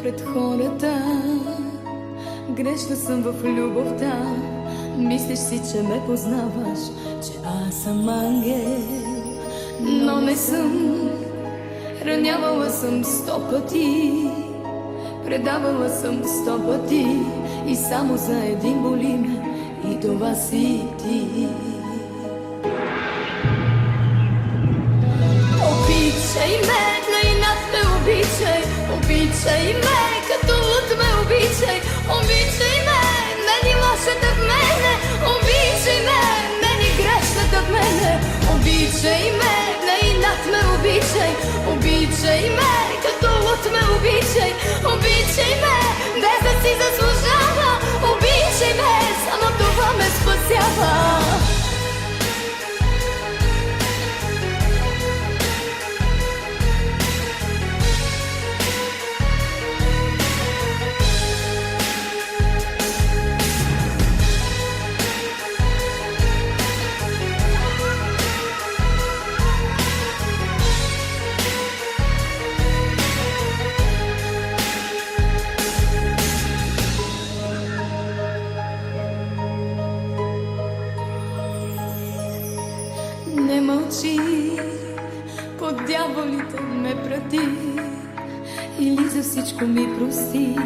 пред хората. Грешна съм в любовта. Мислиш си, че ме познаваш, че аз съм ангел, но не съм. Ранявала съм 100 пъти, предавала съм 100 пъти, и само за един боли ме, и това си ти. Обичай ме, на инат ме обичай, обичай ме, като луд ме обичай, обичай ме, мени лошата в мене, обичай ме, мени грешната в мене, обичай ме, на инат ме обичай, обичай ме, като луд ме обичай, обичай ме, без да си заслужава, обичай ме, само това ме спасява. Не мълчи, под дяволите ме прати, или за всичко ми прости.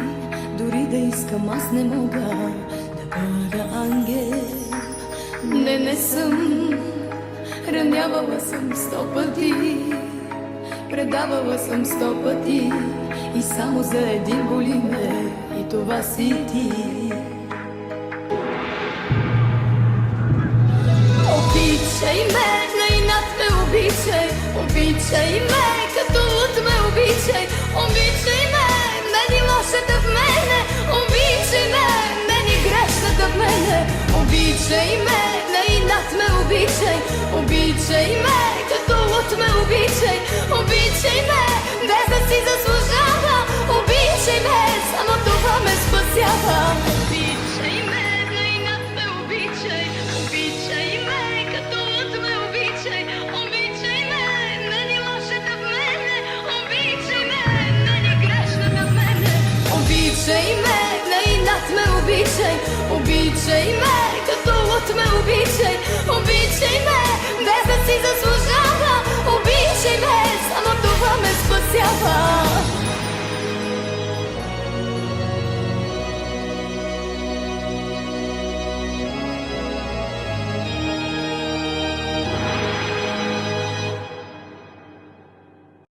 Дори да искам, аз не мога да бъда ангел. Не съм. Ранявала съм 100 пъти, предавала съм 100 пъти, и само за един боли ме, и това си ти. Обичай ме, на инат ме обичай, обичай ме, като луд ме обичай, обичай ме, мени лошата в мене, обичай ме, мени грешната в мене, обичай ме, на инат ме обичай, обичай ме, като луд ме обичай, обичай ме, без да си заслужава, обичай ме, само това ме спасява. Обичай ме, на инат ме обичай, обичай ме, като луд ме обичай, обичай ме, мени лошата в мене, обичай ме, мени грешната в мене, обичай ме, на инат ме обичай, обичай ме, като луд ме обичай, обичай ме, без да си заслужава, обичай ме, само това ме спасява.